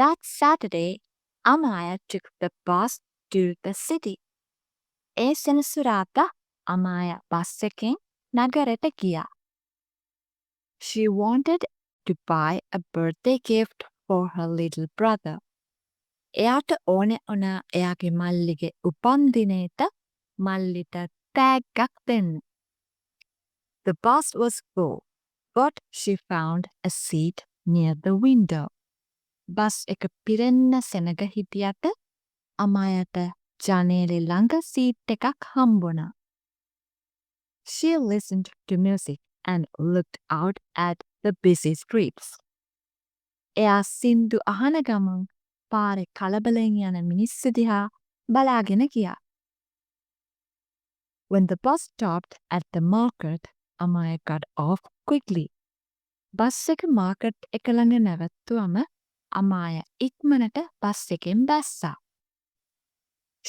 That Saturday, Amaya took the bus to the city. ඒ සෙනසුරාදා Amaya bus එකෙන් නගරෙට ගියා. She wanted to buy a birthday gift for her little brother. එයාට ඕනෙ වුණා එයාගේ මල්ලිගේ උපන්දිනේට මල්ලිට තෑග්ගක් දෙන්න. The bus was full, but she found a seat near the window. Bus එක පිරෙන්න සෙනග හිටියට අමායට ජනේලෙ ළඟ සීට් එකක් හම්බුණා. She listened to music and looked out at the busy streets. එයා සින්දු අහන ගමන් පාරේ කලබලෙන් යන මිනිස්සු දිහා බලාගෙන ගියා. When the bus stopped at the market, Amaya got off quickly. Bus එක මාකට් එක ළඟ නැවැත්තුවම Amaya ඉක්මනට බස් එකෙන් බැස්සා.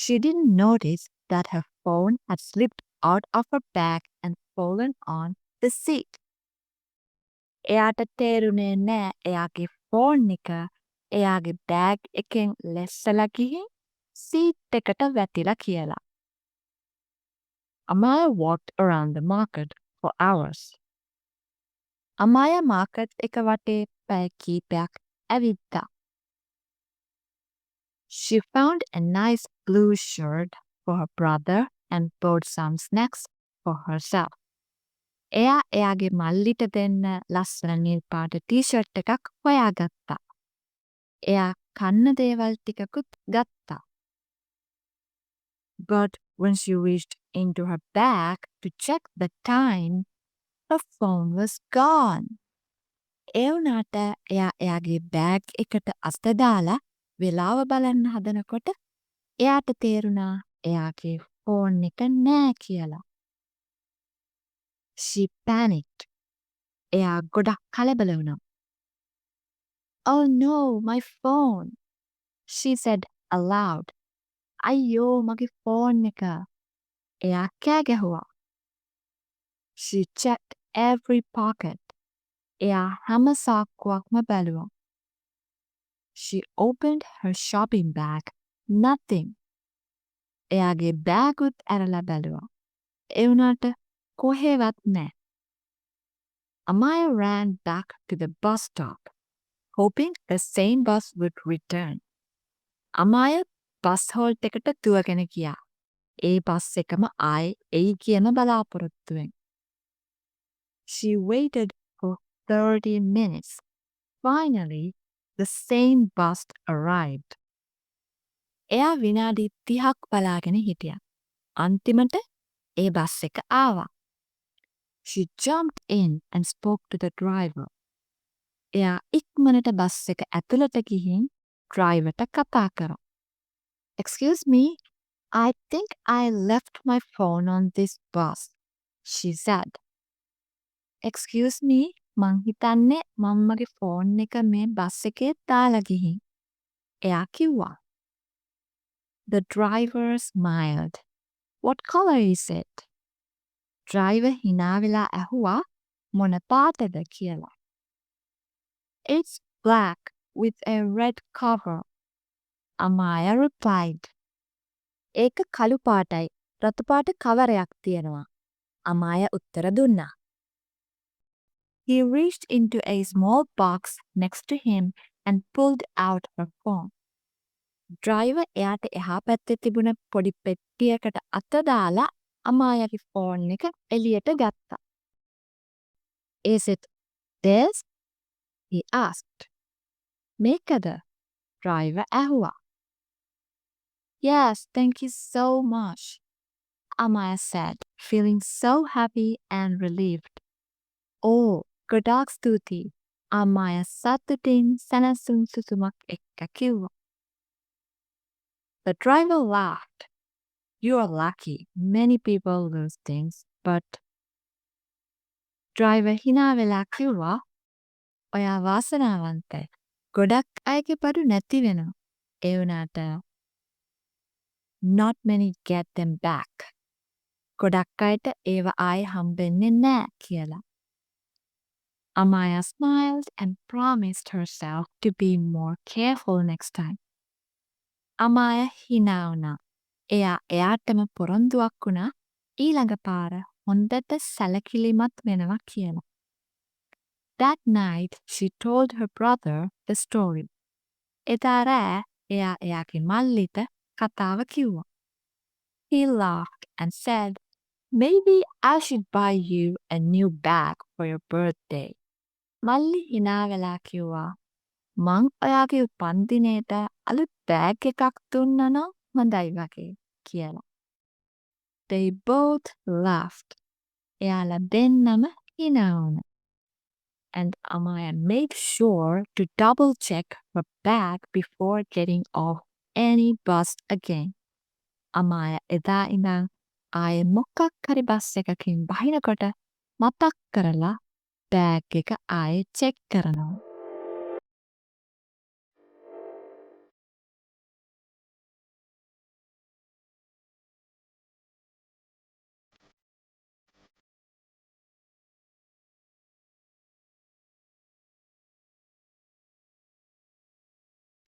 She didn't notice that her phone had slipped out of her bag and fallen on the seat. එයාට තේරුනේ නෑ එයාගේ phone එක එයාගේ බෑග් එකෙන් ලෙස්සලා ගිහින් සීට් එකට වැටිලා කියලා. Amaya walked around the market for hours. Amaya market එක වටේ පැය කීපයක් ඇවිත්තා. She found a nice blue shirt for her brother and bought some snacks for herself. එයා එයාගේ මල්ලිට දෙන්න ලස්සන නිල් පාට ටී-ෂර්ට් එකක් හොයාගත්තා. එයා කන්න දේවල් ටිකකුත් ගත්තා. But when she reached into her bag to check the time, her phone was gone. ඒ වුණාට එයා එයාගේ බෑග් එකට අත දාලා වෙලාව බලන්න හදනකොට එයාට තේරුණා එයාගේ ෆෝන් එක නෑ කියලා. She panicked. එයා ගොඩක් කලබල වුණා. Oh no, my phone, she said aloud. අයියෝ මගේ ෆෝන් එක. එයා කෑ ගැහුවා. She checked every pocket. එයා හැම සාක්කුවක්ම බැලුවා. She opened her shopping bag. Nothing. එයාගේ බෑගුත් ඇරලා බැලුවා. ඒ වුණාට කොහෙවත් නෑ. Amaya ran back to the bus stop, hoping the same bus would return. Amaya bus halt එකට දුවගෙන ගියා. ඒ බස් එකම ආයේ එයි කියන බලාපොරොත්තුවෙන්. She waited for 30 minutes. Finally, the same bus arrived. එයා විනාඩි 30ක් බලාගෙන හිටියා. අන්තිමට ඒ බස් එක ආවා. She jumped in and spoke to the driver. එයා ඉක්මනට බස් එක ඇතුළට ගිහින් ඩ්‍රයිවර්ට කතා කරා. Excuse me, I think I left my phone on this bus, she said. Excuse me, මං හිතන්නේ මම මගේ ෆෝන් එක මේ බස් එකේ දාලා ගිහින්. එයා කිව්වා. The driver smiled. What color is it? Driver hina වෙලා ඇහුවා මොන පාටද කියලා. It's black with a red cover. Amaya replied. ඒක කළු පාටයි රතු පාට කවරයක් තියෙනවා. Amaya උත්තර දුන්නා. He reached into a small box next to him and pulled out her phone. Driver එයාට එහා පැත්තේ තිබුණ පොඩි පෙට්ටියකට අත දාලා අමායාගේ ෆෝන් එක එළියට ගත්තා. Is it this? He asked. මේකද? Driver ඇහුවා. Yes, thank you so much, Amaya said, feeling so happy and relieved. Oh, ගොඩාක් ස්තුතියි. Amaya සතුටින් සැනසුම් සුසුමක් එක්ක කිව්වා. The driver laughed. You are lucky. Many people lose things, but driver hina වෙලා කිව්වා. ඔයා වාසනාවන්තයි. ගොඩක් අයගේ බඩු නැති වෙනවා. ඒ වුණාට not many get them back. ගොඩක් අයට ඒව ආයේ හම්බෙන්නේ නෑ කියලා. Amaya smiled and promised herself to be more careful next time. Amaya hina වුණා. එයා එයාටම පොරොන්දුවක් වුණා ඊළඟ පාර හොඳට සැලකිලිමත් වෙනවා කියලා. That night she told her brother the story. එදා රෑ එයා එයාගේ මල්ලිට කතාව කිව්වා. He laughed and said, "Maybe I should buy you a new bag for your birthday." මල්ලි හිනා වෙලා කිව්වා, "මං ඔයාගේ උපන්දිනේට අලුත් බෑග් එකක් දුන්නා නම් හොඳයි වගේ" කියලා. They both laughed. එයාලා දෙන්නම හිනා වුණා. And Amaya made sure to double check her bag before getting off any bus again. Amaya එදා ඉඳන් ආයේ මොකක් හරි බස් එකකින් බහිනකොට මතක් කරලා බෑග් එක ආයේ චෙක් කරනවා.